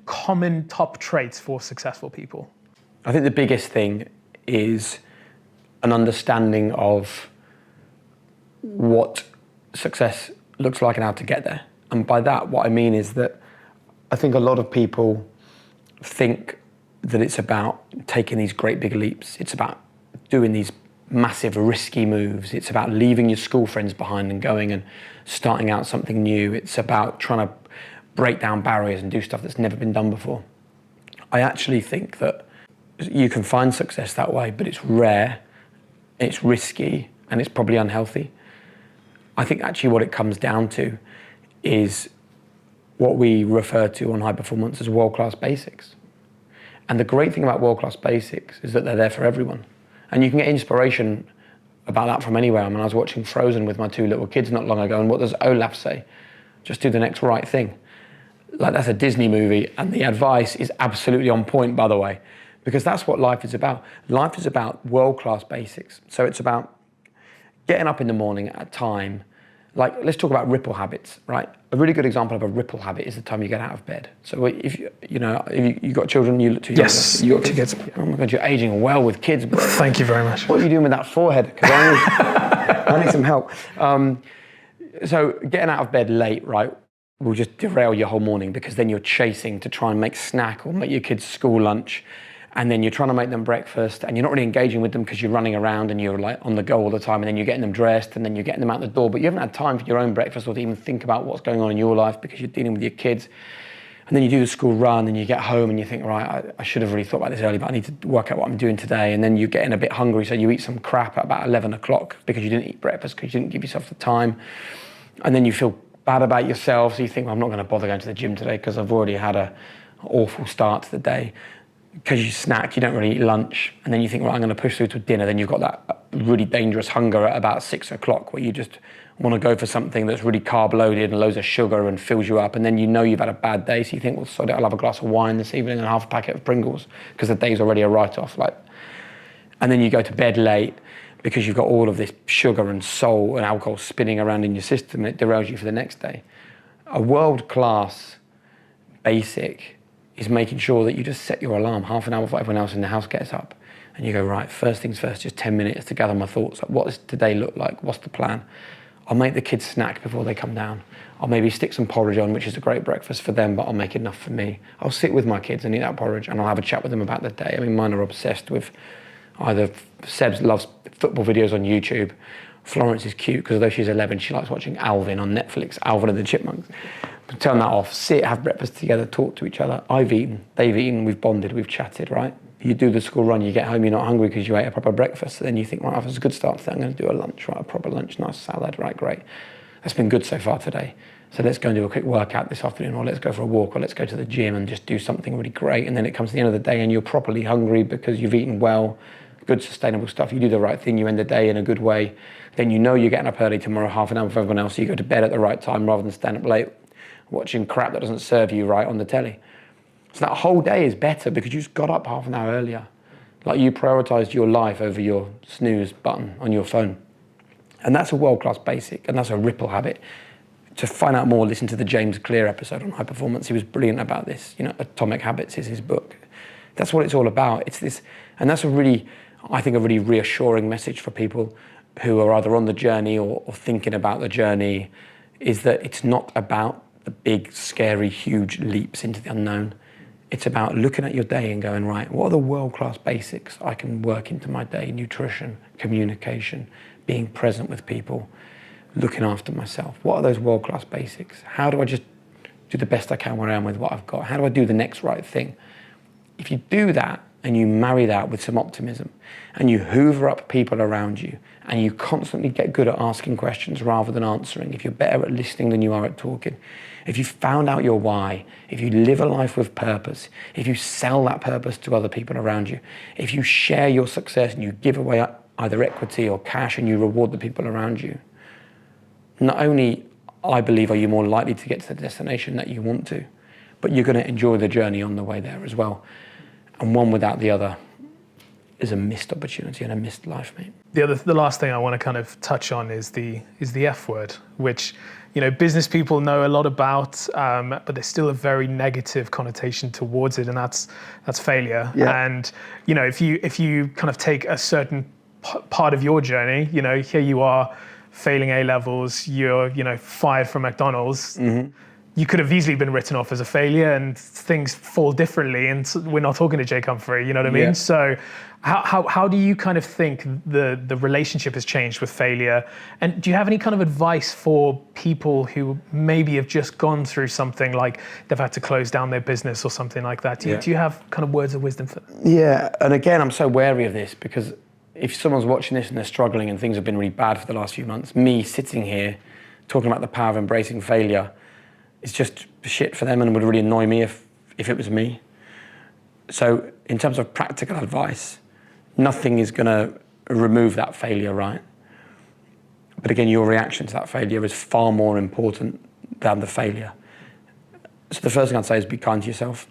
common top traits for successful people? I think the biggest thing is an understanding of what success looks like and how to get there. And by that, what I mean is that I think a lot of people think that it's about taking these great big leaps. It's about doing these massive risky moves. It's about leaving your school friends behind and going and starting out something new. It's about trying to break down barriers and do stuff that's never been done before. I actually think that you can find success that way, but it's rare, it's risky, and it's probably unhealthy. I think actually what it comes down to is what we refer to on high performance as world-class basics. And the great thing about world-class basics is that they're there for everyone. And you can get inspiration about that from anywhere. I mean, I was watching Frozen with my 2 little kids not long ago, and what does Olaf say? Just do the next right thing. Like, that's a Disney movie, and the advice is absolutely on point, by the way, because that's what life is about. Life is about world-class basics. So it's about getting up in the morning at a time. Like, let's talk about ripple habits, right? A really good example of a ripple habit is the time you get out of bed. So if you got children, you look too young. Yes, you got 2 kids. Oh my God, you're aging well with kids, bro. Thank you very much. What are you doing with that forehead? Because I need some help. So getting out of bed late, right, will just derail your whole morning, because then you're chasing to try and make snack or make your kids school lunch. And then you're trying to make them breakfast, and you're not really engaging with them because you're running around and you're like on the go all the time, and then you're getting them dressed, and then you're getting them out the door, but you haven't had time for your own breakfast or to even think about what's going on in your life because you're dealing with your kids. And then you do the school run, and you get home and you think, right, I should have really thought about this earlier, but I need to work out what I'm doing today. And then you're getting a bit hungry, so you eat some crap at about 11 o'clock because you didn't eat breakfast, because you didn't give yourself the time. And then you feel bad about yourself, so you think, well, I'm not going to bother going to the gym today because I've already had an awful start to the day. Because you snack, you don't really eat lunch, and then you think, right, I'm going to push through to dinner. Then you've got that really dangerous hunger at about 6 o'clock where you just want to go for something that's really carb loaded and loads of sugar and fills you up. And then you've had a bad day, so you think, well, sod it, I'll have a glass of wine this evening and half a packet of Pringles because the day's already a write-off. And then you go to bed late because you've got all of this sugar and salt and alcohol spinning around in your system, and it derails you for the next day. A world-class basic is making sure that you just set your alarm half an hour before everyone else in the house gets up. And you go, right, first things first, just 10 minutes to gather my thoughts. Like, what does today look like? What's the plan? I'll make the kids snack before they come down. I'll maybe stick some porridge on, which is a great breakfast for them, but I'll make enough for me. I'll sit with my kids and eat that porridge, and I'll have a chat with them about the day. I mean, mine are obsessed with either Sebs loves football videos on YouTube. Florence is cute because although she's 11, she likes watching Alvin on Netflix, Alvin and the Chipmunks. Turn that off, sit, have breakfast together, talk to each other. I've eaten, they've eaten, we've bonded, we've chatted, right? You do the school run, you get home, you're not hungry because you ate a proper breakfast. So then you think, right, that was a good start today. I'm going to do a lunch, right? A proper lunch, nice salad, right? Great. That's been good so far today. So let's go and do a quick workout this afternoon, or let's go for a walk, or let's go to the gym and just do something really great. And then it comes to the end of the day and you're properly hungry because you've eaten well, good sustainable stuff. You do the right thing, you end the day in a good way. Then you know you're getting up early tomorrow, half an hour before everyone else, so you go to bed at the right time rather than stand up late watching crap that doesn't serve you right on the telly. So that whole day is better because you just got up half an hour earlier. Like you prioritized your life over your snooze button on your phone. And that's a world-class basic, and that's a ripple habit. To find out more, listen to the James Clear episode on high performance. He was brilliant about this. Atomic Habits is his book. That's what it's all about. It's this, and that's I think a really reassuring message for people who are either on the journey or thinking about the journey, is that it's not about the big, scary, huge leaps into the unknown. It's about looking at your day and going, right, what are the world-class basics I can work into my day? Nutrition, communication, being present with people, looking after myself. What are those world-class basics? How do I just do the best I can where I am with what I've got? How do I do the next right thing? If you do that and you marry that with some optimism and you hoover up people around you and you constantly get good at asking questions rather than answering, if you're better at listening than you are at talking, if you found out your why, if you live a life with purpose, if you sell that purpose to other people around you, if you share your success and you give away either equity or cash and you reward the people around you, not only, I believe, are you more likely to get to the destination that you want to, but you're going to enjoy the journey on the way there as well. And one without the other is a missed opportunity and a missed life, mate. The last thing I want to kind of touch on is the F word, which business people know a lot about, but there's still a very negative connotation towards it, and that's failure. Yeah. And if you kind of take a certain part of your journey, here you are failing A levels, you're fired from McDonald's. Mm-hmm. You could have easily been written off as a failure, and things fall differently. And we're not talking to Jake Humphrey, you know what I mean? Yeah. So how do you kind of think the relationship has changed with failure? And do you have any kind of advice for people who maybe have just gone through something like they've had to close down their business or something like that? Do you have kind of words of wisdom for them? Yeah, and again, I'm so wary of this because if someone's watching this and they're struggling and things have been really bad for the last few months, me sitting here talking about the power of embracing failure, it's just shit for them and would really annoy me if it was me. So in terms of practical advice, nothing is going to remove that failure, right? But again, your reaction to that failure is far more important than the failure. So the first thing I'd say is be kind to yourself.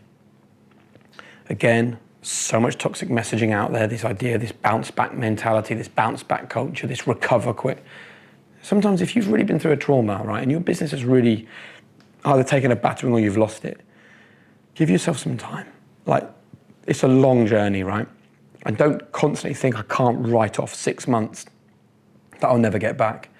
Again, so much toxic messaging out there, this idea, this bounce back mentality, this bounce back culture, this recover quick. Sometimes if you've really been through a trauma, right, and your business has really either taken a battering or you've lost it, give yourself some time. Like, it's a long journey, right? And don't constantly think I can't write off 6 months that I'll never get back.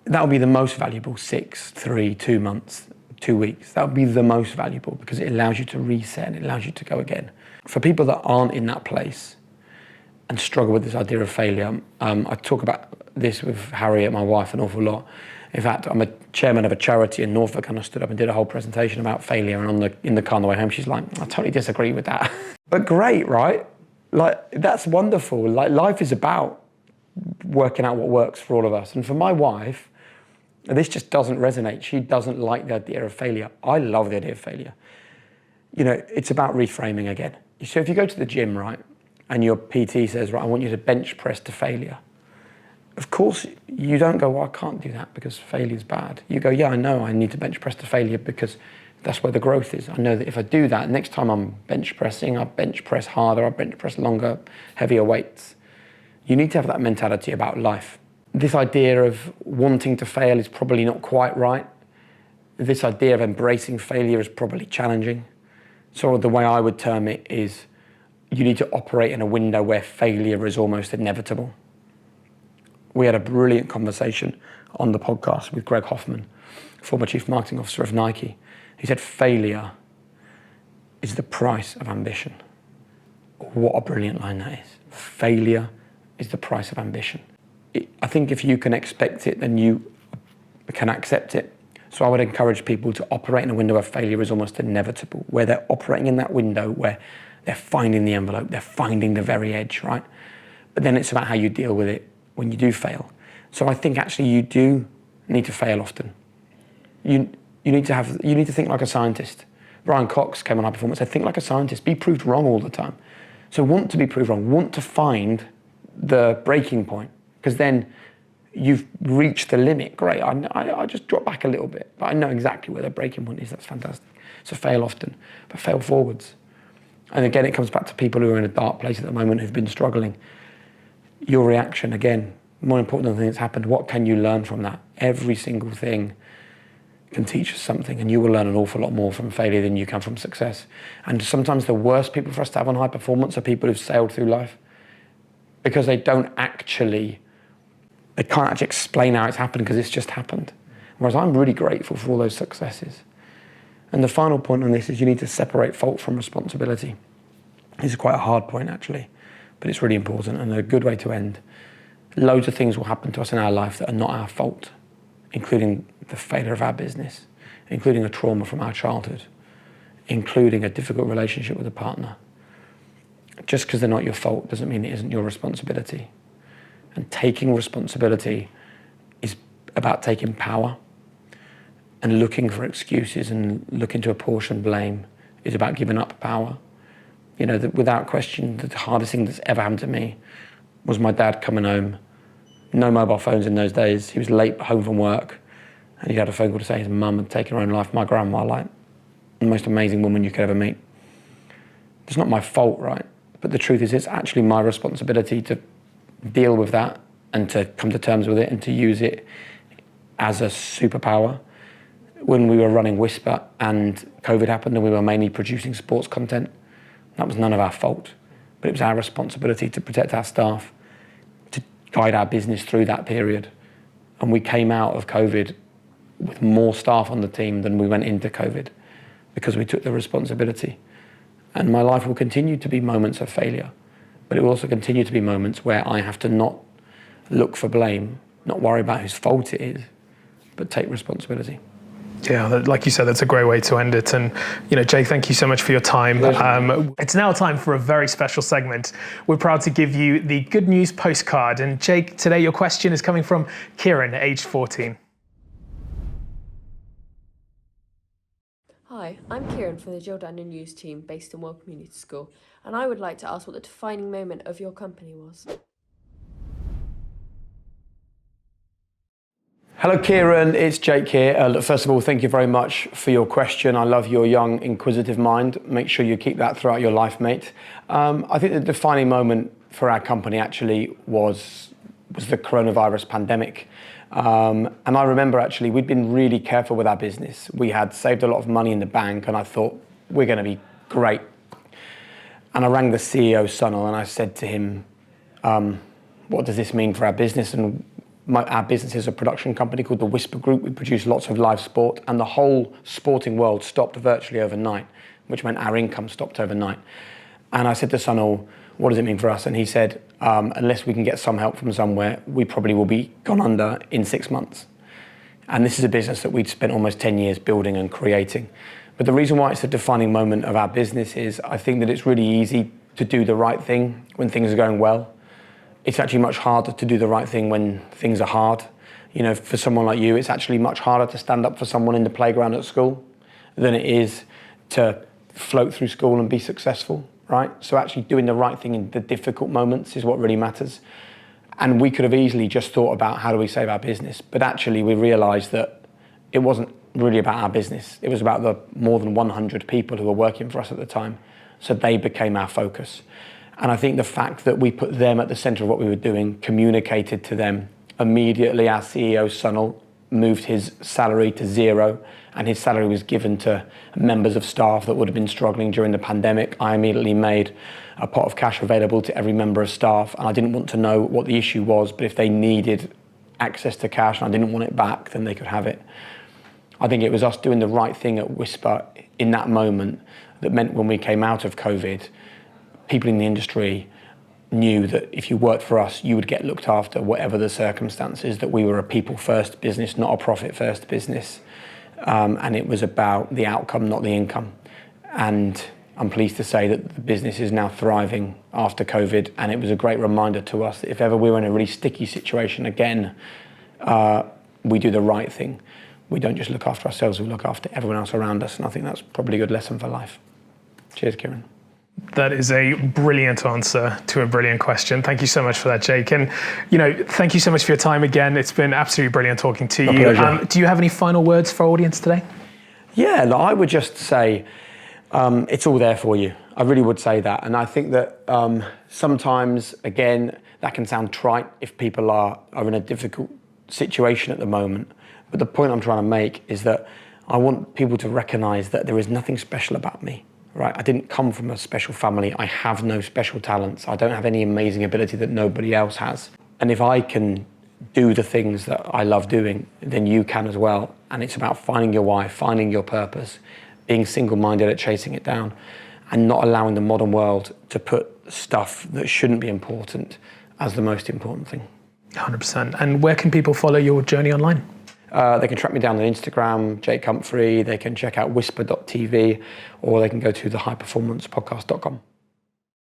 That'll be the most valuable 6, 3, 2 months, 2 weeks. That'll be the most valuable because it allows you to reset and it allows you to go again. For people that aren't in that place and struggle with this idea of failure, I talk about this with Harriet, my wife, an awful lot. In fact, I'm a chairman of a charity in Norfolk, and I stood up and did a whole presentation about failure. And in the car on the way home, she's like, "I totally disagree with that." But great, right? Like, that's wonderful. Like, life is about working out what works for all of us. And for my wife, this just doesn't resonate. She doesn't like the idea of failure. I love the idea of failure. It's about reframing again. So if you go to the gym, right, and your PT says, right, I want you to bench press to failure. Of course, you don't go, well, I can't do that because failure's bad. You go, yeah, I know I need to bench press to failure because that's where the growth is. I know that if I do that, next time I'm bench pressing, I bench press harder, I bench press longer, heavier weights. You need to have that mentality about life. This idea of wanting to fail is probably not quite right. This idea of embracing failure is probably challenging. So the way I would term it is you need to operate in a window where failure is almost inevitable. We had a brilliant conversation on the podcast with Greg Hoffman, former Chief Marketing Officer of Nike. He said, failure is the price of ambition. What a brilliant line that is. Failure is the price of ambition. I think if you can expect it, then you can accept it. So I would encourage people to operate in a window where failure is almost inevitable, where they're operating in that window where they're finding the envelope, they're finding the very edge, right? But then it's about how you deal with it when you do fail. So I think actually you do need to fail often. You need to think like a scientist. Brian Cox came on High Performance, said think like a scientist, be proved wrong all the time. So want to be proved wrong, want to find the breaking point, because then you've reached the limit, great. I just drop back a little bit, but I know exactly where the breaking point is. That's fantastic. So fail often, but fail forwards. And again, it comes back to people who are in a dark place at the moment who've been struggling. Your reaction, again, more important than the thing that's happened, what can you learn from that? Every single thing can teach us something, and you will learn an awful lot more from failure than you can from success. And sometimes the worst people for us to have on high performance are people who've sailed through life, because they can't actually explain how it's happened, because it's just happened. Whereas I'm really grateful for all those successes. And the final point on this is you need to separate fault from responsibility. This is quite a hard point, actually, but it's really important and a good way to end. Loads of things will happen to us in our life that are not our fault, including the failure of our business, including a trauma from our childhood, including a difficult relationship with a partner. Just because they're not your fault doesn't mean it isn't your responsibility. And taking responsibility is about taking power, and looking for excuses and looking to apportion blame is about giving up power. You know, without question, the hardest thing that's ever happened to me was my dad coming home. No mobile phones in those days. He was late home from work, and he had a phone call to say his mum had taken her own life. My grandma, like, the most amazing woman you could ever meet. It's not my fault, right? But the truth is, it's actually my responsibility to deal with that and to come to terms with it and to use it as a superpower. When we were running Whisper and COVID happened and we were mainly producing sports content, that was none of our fault, but it was our responsibility to protect our staff, to guide our business through that period. And we came out of COVID with more staff on the team than we went into COVID, because we took the responsibility. And my life will continue to be moments of failure, but it will also continue to be moments where I have to not look for blame, not worry about whose fault it is, but take responsibility. Yeah, like you said, that's a great way to end it. And, you know, Jake, thank you so much for your time. It's now time for a very special segment. We're proud to give you the Good News Postcard. And Jake, today your question is coming from Kieran, aged 14. Hi, I'm Kieran from the Dando News team based in World Community School, and I would like to ask what the defining moment of your company was. Hello, Kieran. It's Jake here. Look, first of all, thank you very much for your question. I love your young, inquisitive mind. Make sure you keep that throughout your life, mate. I think the defining moment for our company actually was the coronavirus pandemic. And I remember actually we'd been really careful with our business. We had saved a lot of money in the bank, and I thought, we're going to be great. And I rang the CEO, Sunil, and I said to him, what does this mean for our business? And our business is a production company called the Whisper Group. We produce lots of live sport, and the whole sporting world stopped virtually overnight, which meant our income stopped overnight. And I said to Sunil, what does it mean for us? And he said, unless we can get some help from somewhere, we probably will be gone under in 6 months. And this is a business that we'd spent almost 10 years building and creating. But the reason why it's a defining moment of our business is I think that it's really easy to do the right thing when things are going well. It's actually much harder to do the right thing when things are hard. You know, for someone like you, it's actually much harder to stand up for someone in the playground at school than it is to float through school and be successful, right? So actually doing the right thing in the difficult moments is what really matters. And we could have easily just thought about how do we save our business, but actually we realized that it wasn't really about our business. It was about the more than 100 people who were working for us at the time. So they became our focus. And I think the fact that we put them at the center of what we were doing, communicated to them immediately. Our CEO, Sunil, moved his salary to 0, and his salary was given to members of staff that would have been struggling during the pandemic. I immediately made a pot of cash available to every member of staff, and I didn't want to know what the issue was, but if they needed access to cash and I didn't want it back, then they could have it. I think it was us doing the right thing at Whisper in that moment that meant when we came out of COVID, people in the industry knew that if you worked for us, you would get looked after, whatever the circumstances, that we were a people-first business, not a profit-first business. And it was about the outcome, not the income. And I'm pleased to say that the business is now thriving after COVID, and it was a great reminder to us that if ever we were in a really sticky situation again, we do the right thing. We don't just look after ourselves, we look after everyone else around us, and I think that's probably a good lesson for life. Cheers, Kieran. That is a brilliant answer to a brilliant question. Thank you so much for that, Jake. And, thank you so much for your time again. It's been absolutely brilliant talking to you. Do you have any final words for our audience today? Yeah, I would just say it's all there for you. I really would say that. And I think that sometimes, again, that can sound trite if people are in a difficult situation at the moment. But the point I'm trying to make is that I want people to recognize that there is nothing special about me. Right, I didn't come from a special family. I have no special talents. I don't have any amazing ability that nobody else has. And if I can do the things that I love doing, then you can as well. And it's about finding your why, finding your purpose, being single-minded at chasing it down, and not allowing the modern world to put stuff that shouldn't be important as the most important thing. 100%. And where can people follow your journey online? They can track me down on Instagram, Jake Humphrey. They can check out whisper.tv, or they can go to thehighperformancepodcast.com.